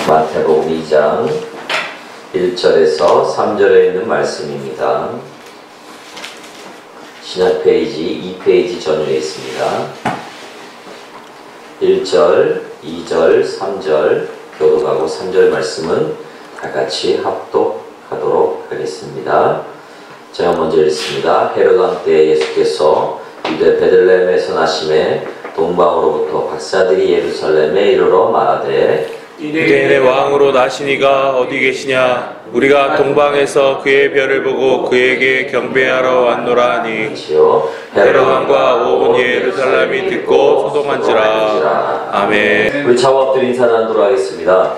마태복음 2장 1절에서 3절에 있는 말씀입니다. 신약 페이지 2페이지 전후에 있습니다. 1절, 2절, 3절 교독하고 3절 말씀은 다 같이 합독하도록 하겠습니다. 제가 먼저 읽습니다. 헤롯 왕 때 예수께서 유대 베들레헴에서 나심에 동방으로부터 박사들이 예루살렘에 이르러 말하되 유대인의 왕으로 나시니가 어디 계시냐? 우리가 동방에서 그의 별을 보고 그에게 경배하러 왔노라 하니 헤롯 왕과 온 예루살렘이 듣고 소동한지라. 아멘. 우리 차와업들 인사 나누도록 하겠습니다.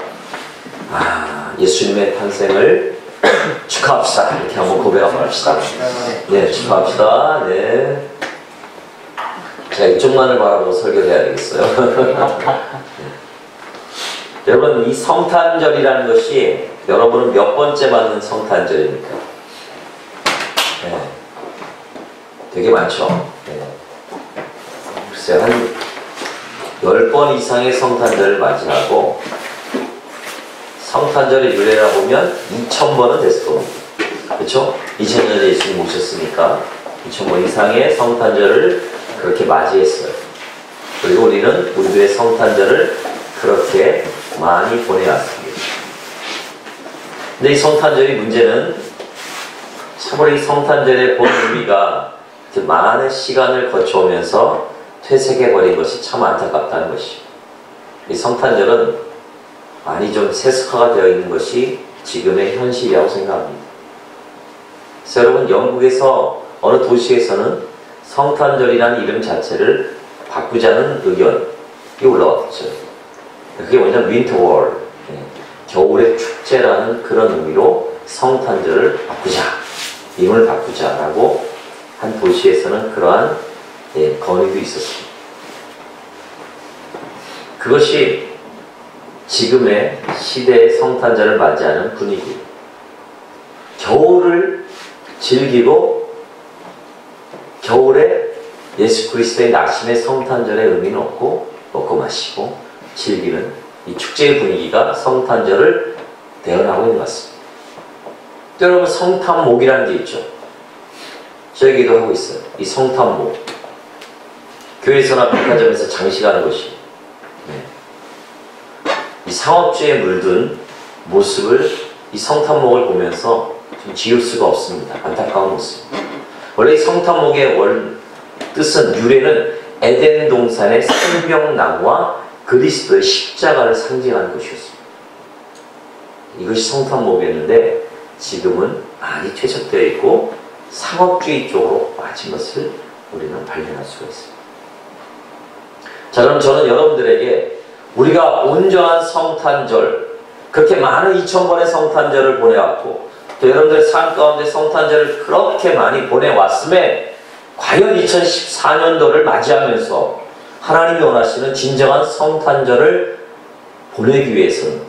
예수님의 탄생을 축하합시다. 이렇게 한번 고백 한번 합시다. 네, 축하합시다. 네. 제가 이쪽만을 바라보고 설교를 해야 되겠어요. 여러분, 이 성탄절이라는 것이 여러분은 몇 번째 맞는 성탄절입니까? 네. 되게 많죠? 네. 글쎄요, 한 10번 이상의 성탄절을 맞이하고 성탄절의 유래라 보면 2000번은 됐을 겁니다. 그렇죠? 2000년에 예수님 오셨으니까 2000번 이상의 성탄절을 그렇게 맞이했어요. 그리고 우리는 우리들의 성탄절을 그렇게 많이 보내왔습니다. 근데 이 성탄절의 문제는 참으로 이 성탄절의 본 의미가 많은 시간을 거쳐오면서 퇴색해버린 것이 참 안타깝다는 것이죠. 이 성탄절은 많이 좀 세습화가 되어 있는 것이 지금의 현실이라고 생각합니다. 그래서 여러분, 영국에서 어느 도시에서는 성탄절이라는 이름 자체를 바꾸자는 의견이 올라왔죠. 그게 뭐냐면 윈터월, 겨울의 축제라는 그런 의미로 성탄절을 바꾸자, 이름을 바꾸자라고 한 도시에서는 그러한 건의도 있었습니다. 그것이 지금의 시대의 성탄절을 맞이하는 분위기, 겨울을 즐기고 겨울에 예수 그리스도의 나심의 성탄절의 의미는 없고 먹고 마시고 즐기는 이 축제의 분위기가 성탄절을 대언하고 있는 것 같습니다. 또 여러분, 성탄목이라는 게 있죠. 저에게도 하고 있어요. 이 성탄목, 교회에서나 백화점에서 장식하는 것이 이 상업주의에 물든 모습을 이 성탄목을 보면서 좀 지울 수가 없습니다. 안타까운 모습. 원래 이 성탄목의 뜻은, 유래는 에덴 동산의 생명나무와 그리스도의 십자가를 상징하는 것이었습니다. 이것이 성탄목이었는데 지금은 많이 퇴색되어 있고 상업주의 쪽으로 빠진 것을 우리는 발견할 수가 있습니다. 자, 그럼 저는 여러분들에게 우리가 온전한 성탄절, 그렇게 많은 2000번의 성탄절을 보내왔고 또 여러분들의 삶 가운데 성탄절을 그렇게 많이 보내왔음에 과연 2014년도를 맞이하면서 하나님이 원하시는 진정한 성탄절을 보내기 위해서는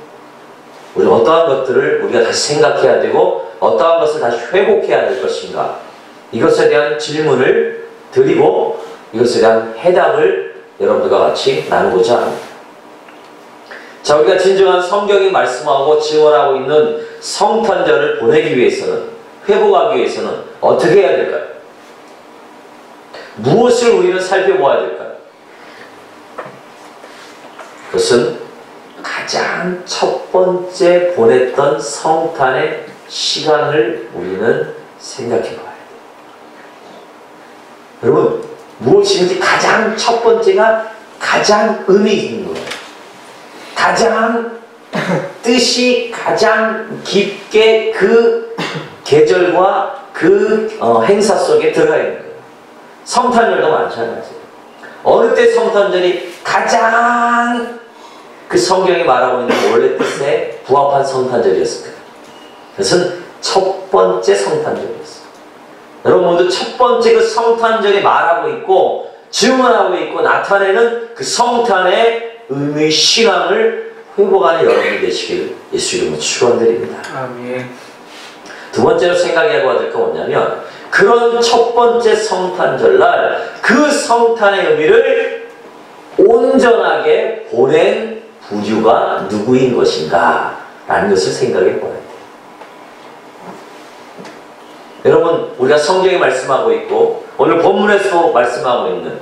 우리는 어떠한 것들을 우리가 다시 생각해야 되고 어떠한 것을 다시 회복해야 될 것인가, 이것에 대한 질문을 드리고 이것에 대한 해답을 여러분들과 같이 나누고자 합니다. 자, 우리가 진정한 성경이 말씀하고 증언하고 있는 성탄절을 보내기 위해서는, 회복하기 위해서는 어떻게 해야 될까요? 무엇을 우리는 살펴보아야 될까요? 그것은 가장 첫 번째 보냈던 성탄의 시간을 우리는 생각해 봐야 돼요. 여러분, 무엇이든지 가장 첫 번째가 가장 의미 있는 거예요. 가장 뜻이 가장 깊게 그 계절과 그 행사 속에 들어가 있는 거예요. 성탄절도 마찬가지예요. 어느 때 성탄절이 가장 그 성경이 말하고 있는 원래 뜻에 부합한 성탄절이었을까요? 그것은 첫 번째 성탄절이었어요. 여러분 모두 첫 번째 그 성탄절이 말하고 있고 증언하고 있고 나타내는 그 성탄의 의미, 신앙을 회복하는 여러분이 되시길 예수 이름으로 축원드립니다. 아멘. 두 번째로 생각해봐야 될 건 뭐냐면, 그런 첫 번째 성탄절날 그 성탄의 의미를 온전하게 보낸 부류가 누구인 것인가 라는 것을 생각해 보아야 돼요. 여러분, 우리가 성경에 말씀하고 있고 오늘 본문에서 말씀하고 있는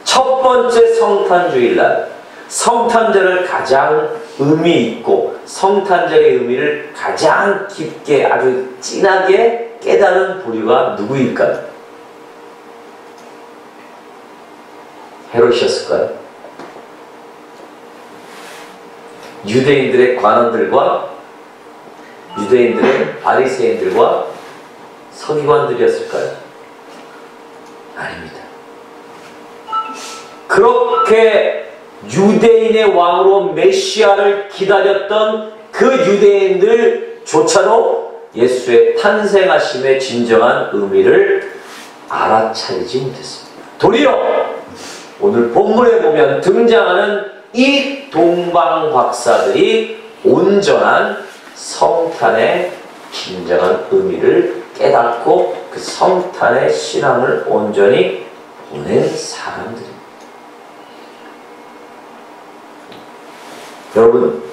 첫 번째 성탄주일날, 성탄절을 가장 의미 있고 성탄절의 의미를 가장 깊게 아주 진하게 깨달은 부류가 누구일까요? 헤롯이었을까요? 유대인들의 관원들과 유대인들의 바리새인들과 서기관들이었을까요? 아닙니다. 그렇게 유대인의 왕으로 메시아를 기다렸던 그 유대인들조차도 예수의 탄생하심의 진정한 의미를 알아차리지 못했습니다. 도리어 오늘 본문에 보면 등장하는 이 동방박사들이 온전한 성탄의 진정한 의미를 깨닫고 그 성탄의 신앙을 온전히 보낸 사람들입니다. 여러분,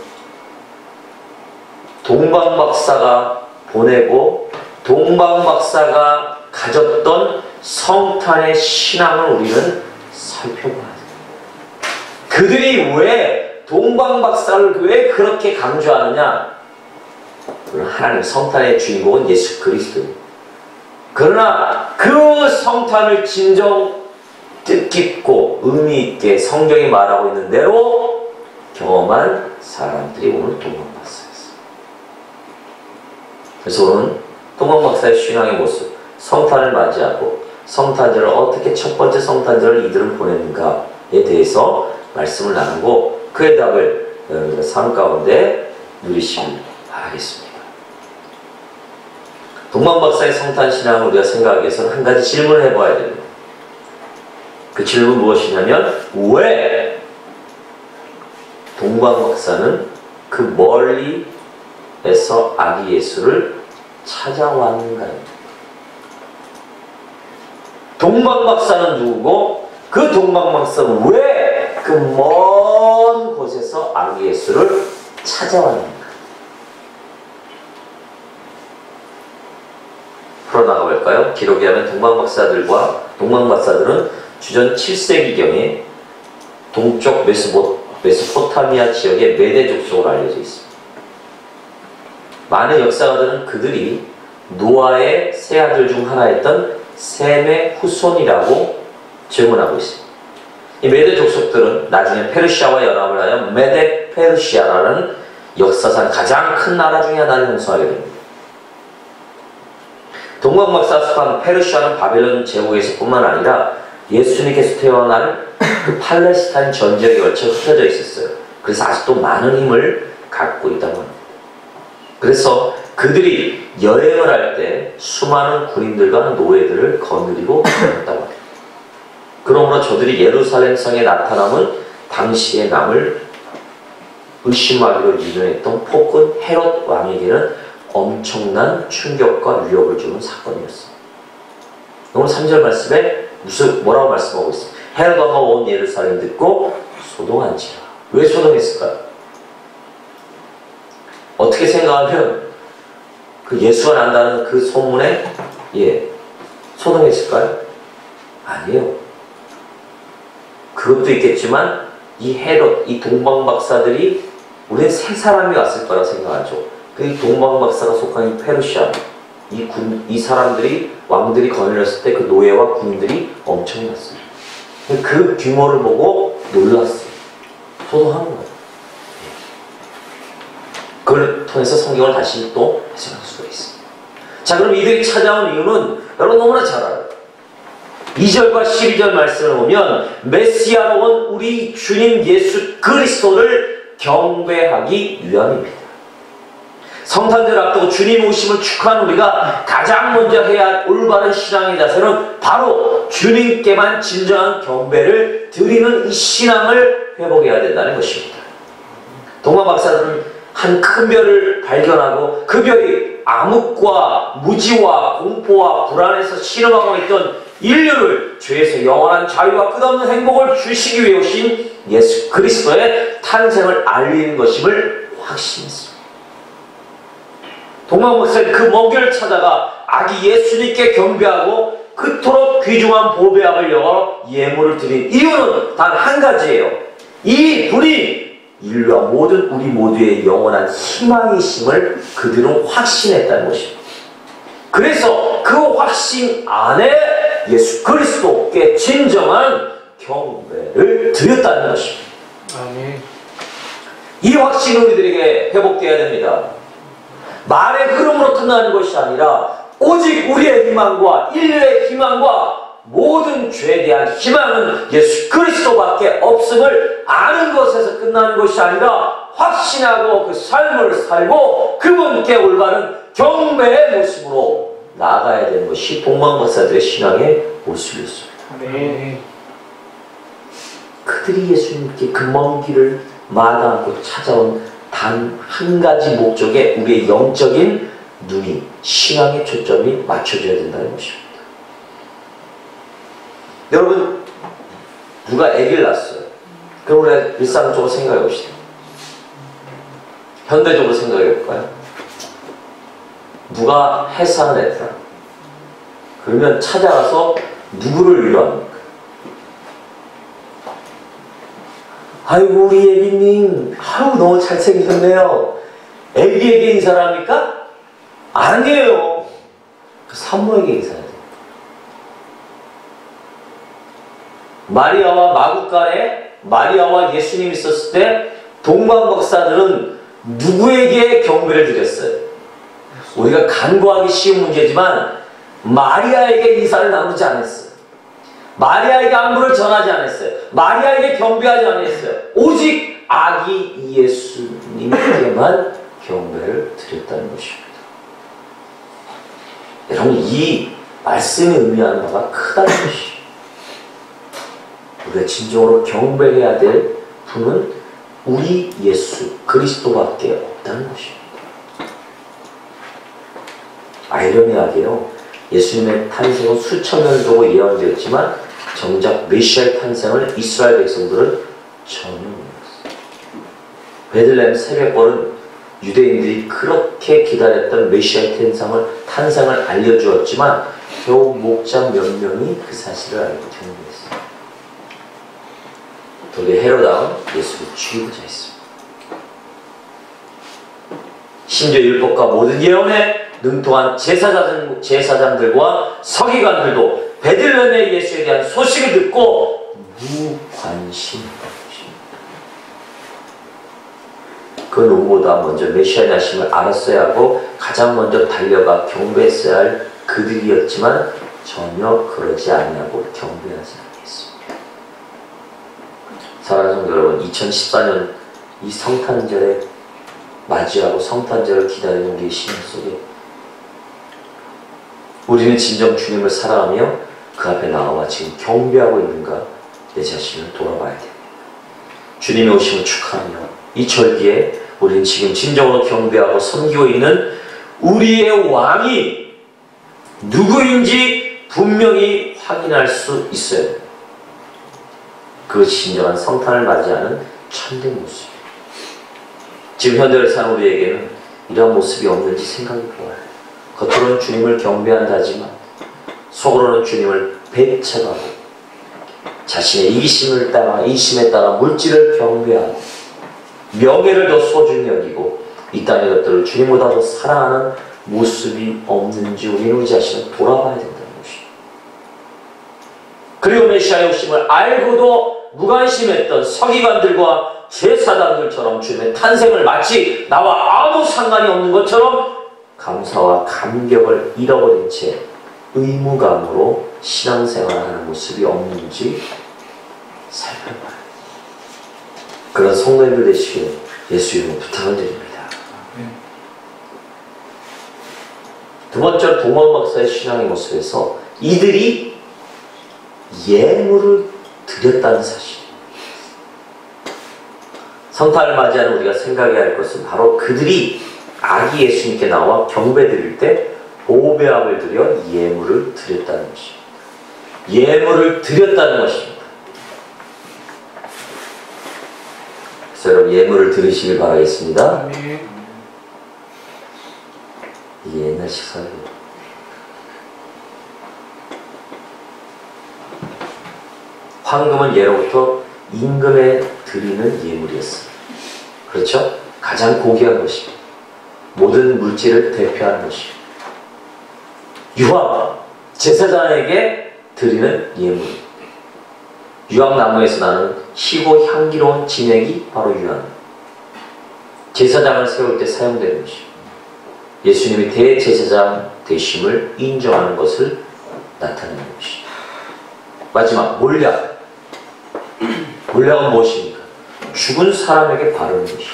동방박사가 보내고 동방박사가 가졌던 성탄의 신앙을 우리는 살펴봐야 돼요. 그들이 왜 동방박사를 왜 그렇게 강조하느냐? 하나님 성탄의 주인공은 예수 그리스도입니다. 그러나 그 성탄을 진정 뜻깊고 의미있게 성경이 말하고 있는 대로 경험한 사람들이 오늘 동방박사였어요. 그래서 오늘 동방박사의 신앙의 모습, 성탄을 맞이하고 성탄절을 어떻게 첫 번째 성탄절을 이들은 보냈는가에 대해서 말씀을 나누고 그의 답을 여러분들의 삶 가운데 누리시길 바라겠습니다. 동방박사의 성탄 신앙을 우리가 생각하기 위해서는 한 가지 질문을 해봐야 됩니다. 그 질문은 무엇이냐면 왜 동방박사는 그 멀리에서 아기 예수를 찾아왔는가입니다. 동방박사는 누구고 그 동방박사는 왜 그 먼 곳에서 아기 예수를 찾아왔는가? 풀어나가 볼까요? 기록에 하면 동방박사들은 주전 7세기경에 동쪽 메소포타미아 지역의 메대 족속으로 알려져 있습니다. 많은 역사가들은 그들이 노아의 세 아들 중 하나였던 셈의 후손이라고 증언하고 있습니다. 이 메대 족속들은 나중에 페르시아와 연합을 하여 메데 페르시아라는 역사상 가장 큰 나라 중에 하나를 형성하게 됩니다. 동방박사가 속한 페르시아는 바벨론 제국에서 뿐만 아니라 예수님께서 태어날 그 팔레스타인 전 지역에 걸쳐 흩어져 있었어요. 그래서 아직도 많은 힘을 갖고 있다고 합니다. 그래서 그들이 여행을 할 때 수많은 군인들과 노예들을 거느리고 다녔다고 합니다. 그러므로 저들이 예루살렘 성에 나타남은 당시의 남을 의심하기로 유명했던 폭군 헤롯 왕에게는 엄청난 충격과 위협을 주는 사건이었습니다. 오늘 3절 말씀에 뭐라고 말씀하고 있습니다. 헤롯 왕가 온 예루살렘 듣고 소동한지라. 왜 소동했을까요? 어떻게 생각하면 그 예수가 난다는 그 소문에 소동했을까요? 아니에요. 그것도 있겠지만 이 헤롯, 이 동방박사들이 우리는 세 사람이 왔을 거라 생각하죠. 그 동방박사가 속한 페르시아, 이 사람들이 왕들이 거느렸을 때 그 노예와 군인들이 엄청났어요. 그 규모를 보고 놀랐어요. 소동한 거예요. 그걸 통해서 성경을 다시 또 해석할 수가 있습니다. 자, 그럼 이들이 찾아온 이유는 여러분 너무나 잘 알아요. 2절과 12절 말씀을 보면 메시아로 온 우리 주님 예수 그리스도를 경배하기 위함입니다. 성탄절 앞두고 주님 오심을 축하하는 우리가 가장 먼저 해야 할 올바른 신앙의 자세는 바로 주님께만 진정한 경배를 드리는 이 신앙을 회복해야 된다는 것입니다. 동방박사들은 한 큰 별을 발견하고 그 별이 암흑과 무지와 공포와 불안에서 신음하고 있던 인류를 죄에서 영원한 자유와 끝없는 행복을 주시기 위해 오신 예수 그리스도의 탄생을 알리는 것임을 확신했습니다. 동방박사는 그 먼 길을 찾아가 아기 예수님께 경배하고 그토록 귀중한 보배합을 여러 예물을 드린 이유는 단 한 가지예요. 이 분이 인류와 모든 우리 모두의 영원한 희망이심을 그들은 확신했다는 것입니다. 그래서 그 확신 안에 예수 그리스도께 진정한 경배를 드렸다는 것입니다. 아멘. 이 확신은 우리들에게 회복되어야 됩니다. 말의 흐름으로 끝나는 것이 아니라 오직 우리의 희망과 인류의 희망과 모든 죄에 대한 희망은 예수 그리스도밖에 없음을 아는 것에서 끝나는 것이 아니라 확신하고 그 삶을 살고 그분께 올바른 경배의 모습으로 나아가야 되는 것이 동방박사들의 신앙의 모습이었습니다. 네. 그들이 예수님께 그 먼 길을 마다 않고 찾아온 단 한 가지 목적에 우리의 영적인 눈이, 신앙의 초점이 맞춰져야 된다는 것입니다. 여러분, 누가 아기를 낳았어요. 그럼 우리가 일상적으로 생각해 봅시다. 현대적으로 생각해 볼까요? 누가 해산을 했다. 그러면 찾아가서 누구를 위로합니까? 아이고 우리 애기님, 아유 너무 잘생기셨네요. 애기에게 인사를 합니까? 아니에요. 그 산모에게 인사해야 돼요. 마리아와 마구간에 마리아와 예수님이 있었을 때 동방박사들은 누구에게 경배를 드렸어요? 우리가 간과하기 쉬운 문제지만 마리아에게 인사를 나누지 않았어요. 마리아에게 안부를 전하지 않았어요. 마리아에게 경배하지 않았어요. 오직 아기 예수님께만 경배를 드렸다는 것입니다. 여러분, 이 말씀이 의미하는 바가 크다는 것이에요. 우리가 진정으로 경배해야 될 분은 우리 예수 그리스도밖에 없다는 것입니다. 아이러니하게요, 예수님의 탄생은 수천 년을 두고 예언되었지만 정작 메시아의 탄생을 이스라엘 백성들은 전혀 몰랐어요. 베들레헴 새벽벌은 유대인들이 그렇게 기다렸던 메시아의 탄생을 알려주었지만 겨우 목자 몇 명이 그 사실을 알고 경배했어요. 도리어 헤롯 예수를 죽이고자 했습니다. 심지어 율법과 모든 예언에 능통한 제사장들과 서기관들도 베들레헴의 예수에 대한 소식을 듣고 무관심했던 것입니다. 그 누구보다 먼저 메시아의 나심을 알았어야 하고 가장 먼저 달려가 경배했어야 할 그들이었지만 전혀 그러지 아니하고 경배하지 않겠습니다. 사랑하는 성도 여러분, 2014년 이 성탄절에 맞이하고 성탄절을 기다리는 우리의 신앙 속에 우리는 진정 주님을 사랑하며 그 앞에 나와 지금 경배하고 있는가 내 자신을 돌아봐야 됩니다. 주님의 오심을 축하하며 이 절기에 우리는 지금 진정으로 경배하고 섬기고 있는 우리의 왕이 누구인지 분명히 확인할 수 있어요. 그것이 진정한 성탄을 맞이하는 참된 모습입니다. 지금 현대를 사는 우리에게는 이러한 모습이 없는지 생각해 보아요. 겉으로는 주님을 경배한다 하지만 속으로는 주님을 배척하고 자신의 이기심에 따라 물질을 경배하고 명예를 더 소중히 여기고 이 땅의 것들을 주님보다 더 사랑하는 모습이 없는지 우리는 우리 자신을 돌아봐야 된다는 것입니다. 그리고 메시아의 오심을 알고도 무관심했던 서기관들과 제사장들처럼 주님의 탄생을 마치 나와 아무 상관이 없는 것처럼 감사와 감격을 잃어버린 채 의무감으로 신앙생활하는 모습이 없는지 살펴봐요. 그런 성도님들 되시길 예수 이름으로 부탁을 드립니다. 두 번째로 동방박사의 신앙의 모습에서 이들이 예물을 드렸다는 사실. 성탄을 맞이하는 우리가 생각해야 할 것은 바로 그들이 아기 예수님께 나와 경배 드릴 때 보배합을 드려 예물을 드렸다는 것입니다. 예물을 드렸다는 것입니다. 자, 여러분 예물을 드리시길 바라겠습니다. 아멘. 이게 옛날식 설교. 황금은 예로부터 임금에 드리는 예물이었어요. 그렇죠? 가장 고귀한 것이고 모든 물질을 대표하는 것이고 유황, 제사장에게 드리는 예물. 유황나무에서 나는 희고 향기로운 진액이 바로 유황. 제사장을 세울 때 사용되는 것이고 예수님이 대제사장 되심을 인정하는 것을 나타내는 것이죠. 마지막 몰약. 몰약은 무엇입니까? 죽은 사람에게 바르는 것이죠.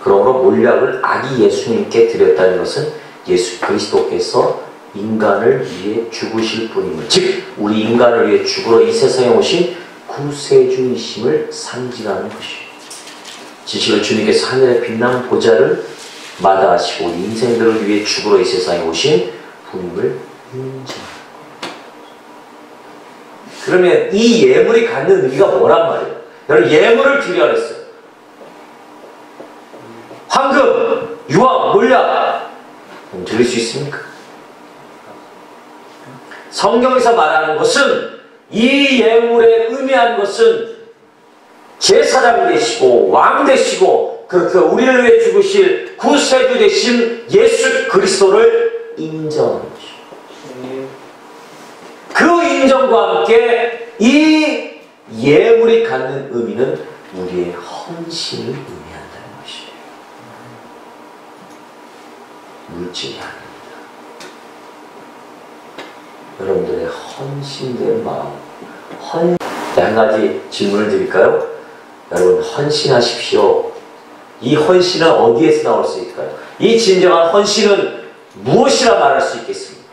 그러므로 몰약을 아기 예수님께 드렸다는 것은 예수 그리스도께서 인간을 위해 죽으실 분임을, 즉 우리 인간을 위해 죽으러 이 세상에 오신 구세주이심을 상징하는 것이에요. 지식을 주님께서 하늘의 빛난 보좌를 마다하시고 우리 인생들을 위해 죽으러 이 세상에 오신 분임을 인정합니다. 그러면 이 예물이 갖는 의미가 뭐란 말이에요? 여러분 예물을 드려야 했어요. 황금, 유황, 몰약 드릴 수 있습니까? 성경에서 말하는 것은 이 예물에 의미한 것은 제사장 되시고 왕 되시고 그렇게 우리를 위해 죽으실 구세주 되신 예수 그리스도를 인정하는 것이죠. 그 인정과 함께 이 예물이 갖는 의미는 우리의 헌신을 의미한다는 것이에요. 물질이 아닙니다. 여러분들의 헌신된 마음, 한 가지 질문을 드릴까요? 여러분 헌신하십시오. 이 헌신은 어디에서 나올 수 있을까요? 이 진정한 헌신은 무엇이라 말할 수 있겠습니까?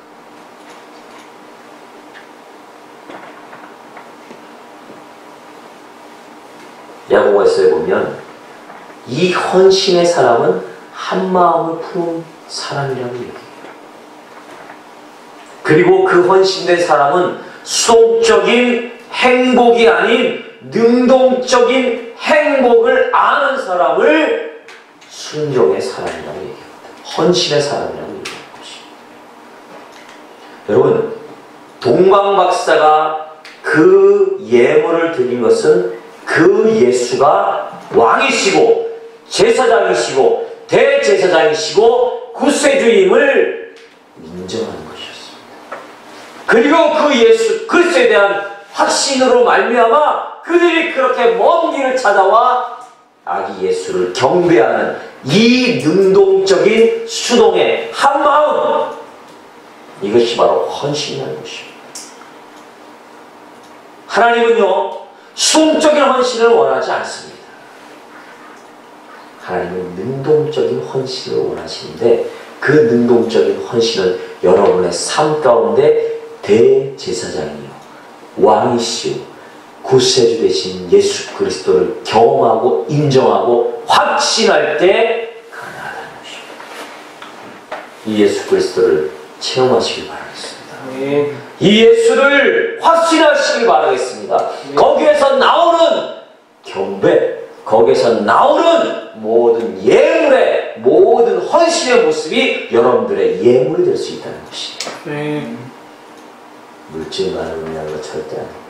야고보서에 보면 이 헌신의 사람은 한 마음을 품은 사람이라고 얘기해요. 그리고 그 헌신된 사람은 수동적인 행복이 아닌 능동적인 행복을 아는 사람을 순종의 사람이라고 얘기합니다. 헌신의 사람이라고 얘기하는 것입니다. 여러분 동방박사가 그 예물을 드린 것은 그 예수가 왕이시고 제사장이시고 대제사장이시고 구세주임을 인정하는 것이었습니다. 그리고 그 예수 그리스도에 대한 확신으로 말미암아 그들이 그렇게 먼 길을 찾아와 아기 예수를 경배하는 이 능동적인 수동의 한마음, 이것이 바로 헌신이라는 것입니다. 하나님은요 수동적인 헌신을 원하지 않습니다. 하나님은 능동적인 헌신을 원하시는데 그 능동적인 헌신은 여러분의 삶 가운데 대제사장이요 왕이시오 구세주 되신 예수 그리스도를 경험하고 인정하고 확신할 때 가능하다는 것입니다. 이 예수 그리스도를 체험하시길 바라겠습니다. 이 예수를 확신하시길 바라겠습니다. 거기에서 나오는 경배, 거기에서 나오는 모든 예물의 모든 헌신의 모습이 여러분들의 예물이 될 수 있다는 것입니다. 물질만을 의미하는 것 절대 아닙니다.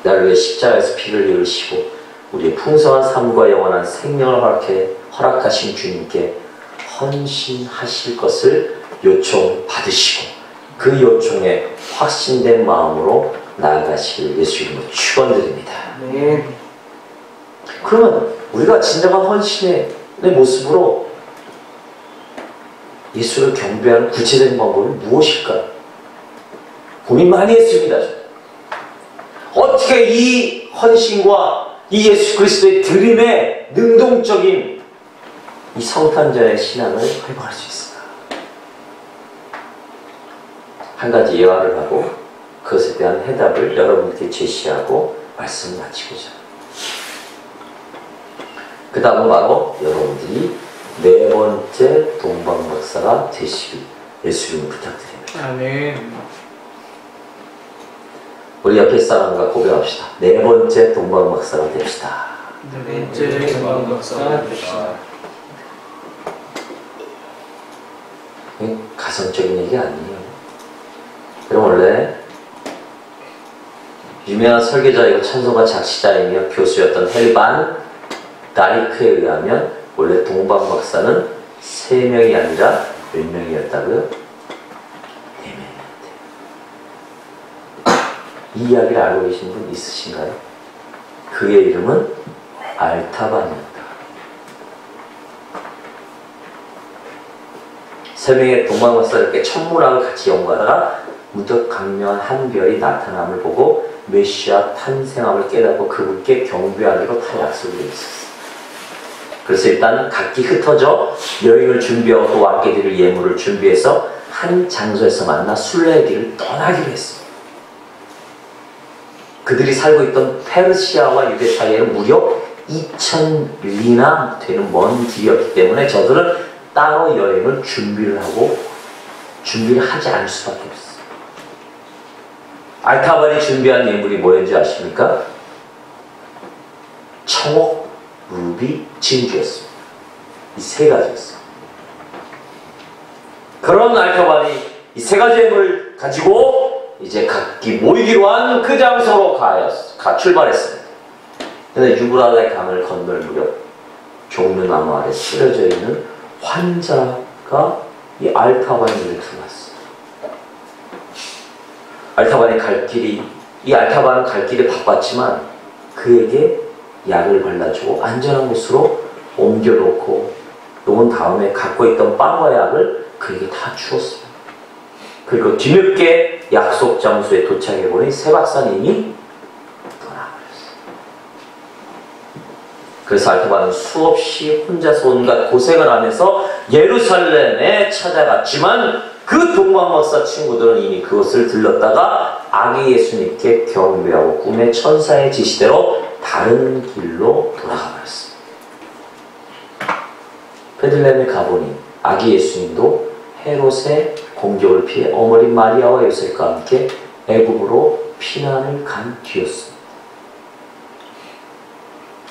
나를 위해 십자가에서 피를 흘리시고 우리의 풍성한 삶과 영원한 생명을 허락하신 주님께 헌신하실 것을 요청받으시고 그 요청에 확신된 마음으로 나아가시길 예수 이름으로 축원드립니다. 그러면 우리가 진정한 헌신의 모습으로 예수를 경배하는 구체적인 방법은 무엇일까요? 고민 많이 했습니다. 어떻게 이 헌신과 이 예수 그리스도의 드림의 능동적인 이 성탄절의 신앙을 회복할 수 있을까? 한 가지 예화를 하고 그것에 대한 해답을 여러분께 제시하고 말씀을 마치고자. 그 다음은 바로 여러분들이 네 번째 동방박사가 되시길 예수 이름으로 부탁드립니다. 아멘. 우리 옆에 사람과 고백합시다. 네 번째 동방박사가 됩시다. 네 번째 동방박사가 됩시다. 가성적인 얘기 아니에요. 그럼 원래 유명한 설계자이고 찬송가 작시자이며 교수였던 헬반 다이크에 의하면 원래 동방박사는 3명이 아니라 몇 명이었다고요? 4명이었대요. 이 이야기를 알고 계신 분 있으신가요? 그의 이름은 알타반이었다. 3명의 동방박사가 이렇게 천문학을 같이 연구하다가 무척 강렬한 한 별이 나타남을 보고 메시아 탄생함을 깨닫고 그분께 경배하기로 다 약속을 했었어요. 그래서 일단 각기 흩어져 여행을 준비하고 또 왕께 드릴 예물을 준비해서 한 장소에서 만나 순례의 길을 떠나기로 했습니다. 그들이 살고 있던 페르시아와 유대 사이에는 무려 2000리나 되는 먼 길이었기 때문에 저들은 따로 여행을 준비를 하지 않을 수밖에 없어요. 알타반이 준비한 예물이 뭐였는지 아십니까? 청옥, 루비, 진주였습니다. 이 3가지였어요. 그런 알타반이 이 3가지 예물을 가지고 이제 각기 모이기로 한 그 장소로 출발했습니다. 근데 유브라데 강을 건널 무렵 종려나무 아래 쓰러져 있는 환자가 이 알타반의 눈에 들어왔어요. 이 알타반은 갈 길이 바빴지만 그에게 약을 발라주고 안전한 곳으로 옮겨놓고 놓은 다음에 갖고 있던 빵과 약을 그에게 다 주었습니다. 그리고 뒤늦게 약속 장소에 도착해보니 새 박사님이 떠나버렸어요. 그래서 알타반은 수없이 혼자서 온갖 고생을 하면서 예루살렘에 찾아갔지만 그 동방박사 친구들은 이미 그곳을 들렀다가 아기 예수님께 경배하고 꿈의 천사의 지시대로 다른 길로 돌아가 버렸습니다. 베들레헴에 가보니 아기 예수님도 헤롯의 공격을 피해 어머니 마리아와 요셉과 함께 애굽으로 피난을 간 뒤였습니다.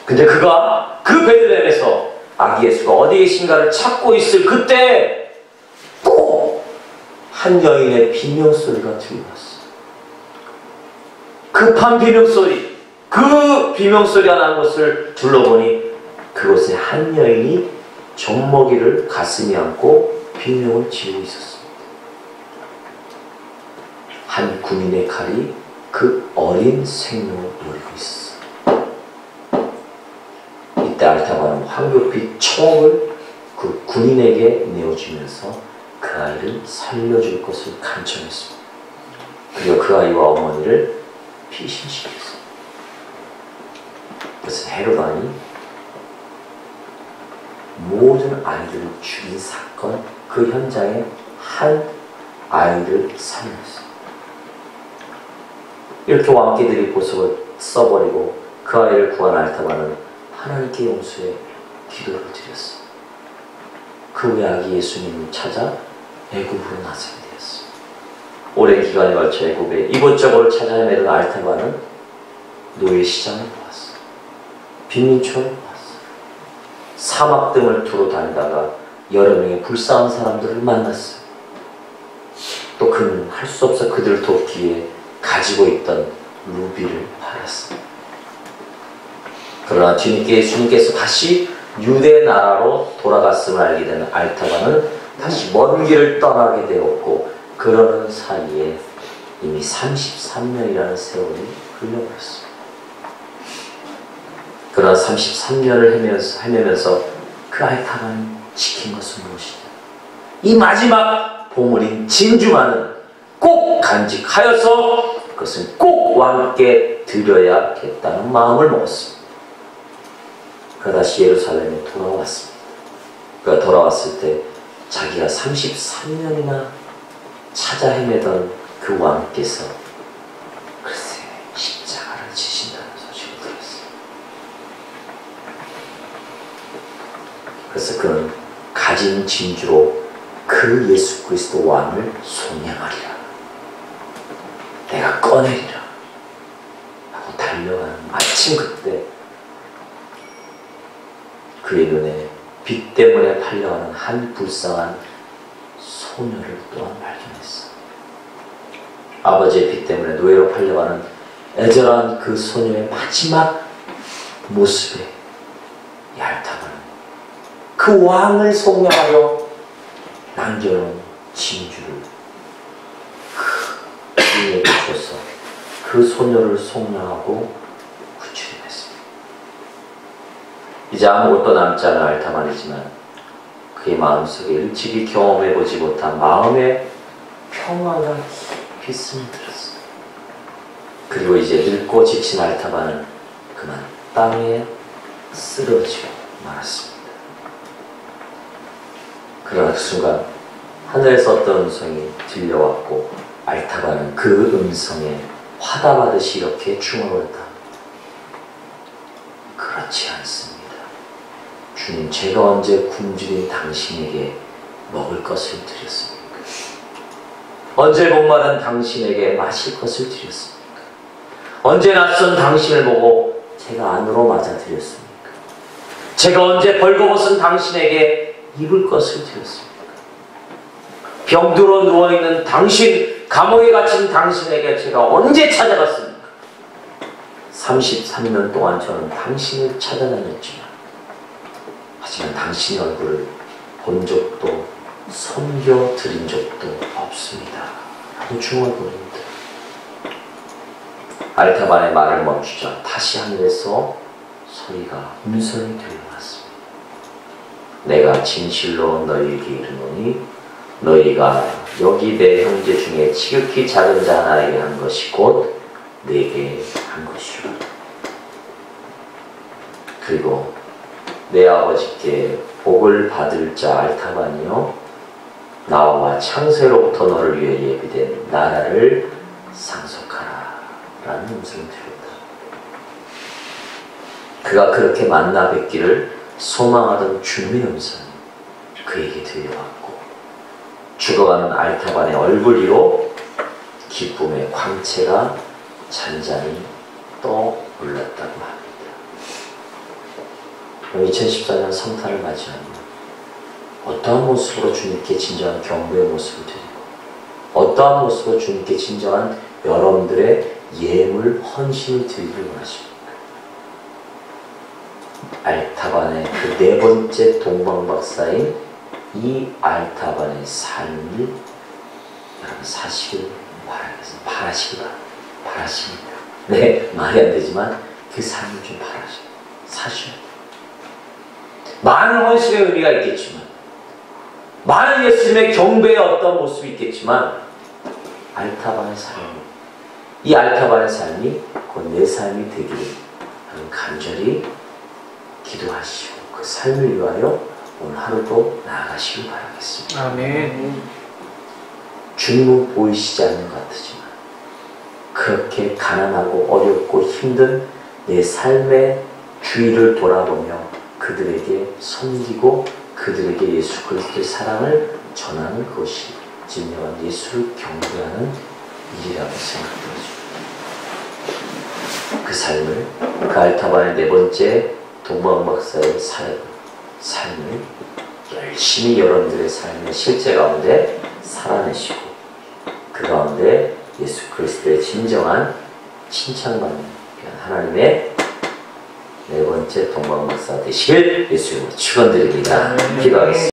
근데 그가 그 베들레헴에서 아기 예수가 어디 계신가를 찾고 있을 그때 또 한 여인의 비명소리가 들려왔어요. 급한 비명소리, 그 비명소리가 난 곳을 둘러보니 그곳에 한 여인이 젖먹이를 가슴에 안고 비명을 지르고 있었습니다. 한 군인의 칼이 그 어린 생명을 노리고 있었어요. 이때 알타반은 황급히 총을 그 군인에게 내어주면서 그 아이를 살려줄 것을 간청했습니다. 그리고 그 아이와 어머니를 피신시켰습니다. 그래서 헤롯 왕이 모든 아이들을 죽인 사건 그 현장에 한 아이를 살렸습니다. 이렇게 왕께들이 보석을 써버리고 그 아이를 구한 알타반은 하나님께 용서해 기도를 드렸습니다. 그 후에 아기 예수님을 찾아 애굽으로 나서게 되었습니다. 오랜 기간에 걸쳐 애굽에 이곳저곳을 찾아 헤매던 알타반은 노예 시장을 보았어요. 빈민촌을 보았어요. 사막 등을 두루 다니다가 여러 명의 불쌍한 사람들을 만났어요. 또 그는 할 수 없어 그들을 돕기 위해 가지고 있던 루비를 팔았어요. 그러나 뒤늦게 예수님께서 다시 유대 나라로 돌아갔음을 알게 된 알타반은 다시 먼 길을 떠나게 되었고 그러는 사이에 이미 33년이라는 세월이 흘러버렸습니다. 그러나 33년을 헤매면서 그 알타반이 지킨 것은 무엇이냐? 이 마지막 보물인 진주만은 꼭 간직하여서 그것은 꼭 왕께 드려야겠다는 마음을 먹었습니다. 그가 다시 예루살렘에 돌아왔습니다. 그가 돌아왔을 때 자기가 33년이나 찾아 헤매던 그 왕께서 글쎄 십자가를 지신다는 소식을 들었어요. 그래서 그는 가진 진주로 그 예수 그리스도 왕을 소명하리라. 내가 꺼내리라. 마침 그때 그의 눈에 빛 때문에 팔려가는 한 불쌍한 소녀를 또한 발견했어. 아버지의 빛 때문에 노예로 팔려가는 애절한 그 소녀의 마지막 모습에 이 알타바는 그 왕을 속량하여 남겨놓은 진주를 그 주인에게 줘서 그 소녀를 속량하고 구출해냈습니다. 이제 아무것도 남지 않은 알타만이지만 그의 마음속에 일찍이 경험해보지 못한 마음의 평화가 깊이 스며들었어요. 그리고 이제 늙고 지친 알타만은 그만 땅에 쓰러지고 말았습니다. 그러나 그 순간 하늘에서 어떤 음성이 들려왔고 알타바는 그 음성에 화답하듯이 이렇게 중얼었다. 그렇지 않습니다. 주님, 제가 언제 굶주린 당신에게 먹을 것을 드렸습니까? 언제 목마른 당신에게 마실 것을 드렸습니까? 언제 낯선 당신을 보고 제가 안으로 맞아드렸습니까? 제가 언제 벌거벗은 당신에게 입을 것을 드렸습니까? 병들어 누워있는 당신, 감옥에 갇힌 당신에게 제가 언제 찾아갔습니까? 33년 동안 저는 당신을 찾아다녔지만 하지만 당신의 얼굴을 본 적도 섬겨드린 적도 없습니다. 라고 중얼거립니다. 알타반의 말을 멈추자 다시 하늘에서 소리가 음성이 들려왔습니다. 내가 진실로 너희에게 이르노니 너희가 여기 내 형제 중에 지극히 작은 자 하나에게 한 것이 곧 내게 한 것이라. 그리고 내 아버지께 복을 받을 자 알타반이여, 나와 창세로부터 너를 위해 예비된 나라를 상속하라 라는 음성을 들었다. 그가 그렇게 만나 뵙기를 소망하던 주님의 음성이 그에게 들려왔고 죽어가는 알타반의 얼굴 위로 기쁨의 광채가 잔잔히 떠올랐다고 합니다. 2014년 성탄을 맞이하며 어떠한 모습으로 주님께 진정한 경배의 모습을 드리고 어떠한 모습으로 주님께 진정한 여러분들의 예물, 헌신을 드리기를 원하십니까? 알타반의 그 네 번째 동방박사인 이 알타반의 삶을 여러분 사시길 바라십니다. 네, 말이 안 되지만 그 삶을 좀 사셔야 돼요. 많은 헌신의 의미가 있겠지만, 많은 예수님의 경배의 어떤 모습이 있겠지만, 알타반의 삶이, 이 알타반의 삶이 곧 내 삶이 되기를 간절히 기도하시고 그 삶을 위하여 오늘 하루도 나아가시길 바라겠습니다. 아멘. 주님은 보이시지 않는 것 같지만 그렇게 가난하고 어렵고 힘든 내 삶의 주위를 돌아보며 그들에게 섬기고 그들에게 예수 그리스도의 사랑을 전하는 것이 진정한 예수를 경배하는 일이라고 생각되어집니다. 그 삶을, 그 알타반의 네 번째 동방박사의 삶을 열심히 여러분들의 삶의 실제 가운데 살아내시고 그 가운데 예수 그리스도의 진정한 칭찬받는 하나님의 네 번째 동방박사 되시길 예수님으로 축원드립니다. 기도하겠습니다.